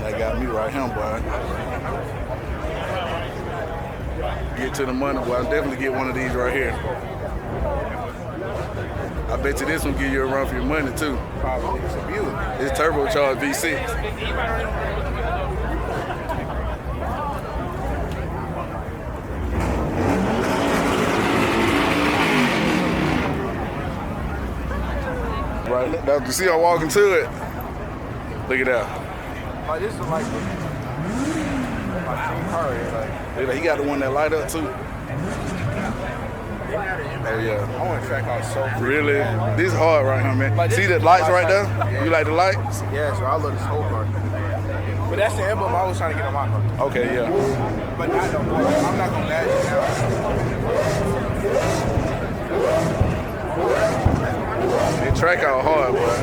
That got me right here, boy. Get to the money, boy. I'll definitely get one of these right here. I bet you this one give you a run for your money too. Probably. It's a Buick. It's turbocharged V6. Right, now, you see I walk into it? Look at that. Like, this is like my dream car. Like, He got the one that light up too. Oh yeah. I want to track out so Really? This is hard right here, man. See the lights right there? Yeah. You like the lights? Yeah, so I love this whole car. But that's the emblem I was trying to get on my car. Okay, yeah. But I don't know. I'm not going to badge it now. They track out hard, boy.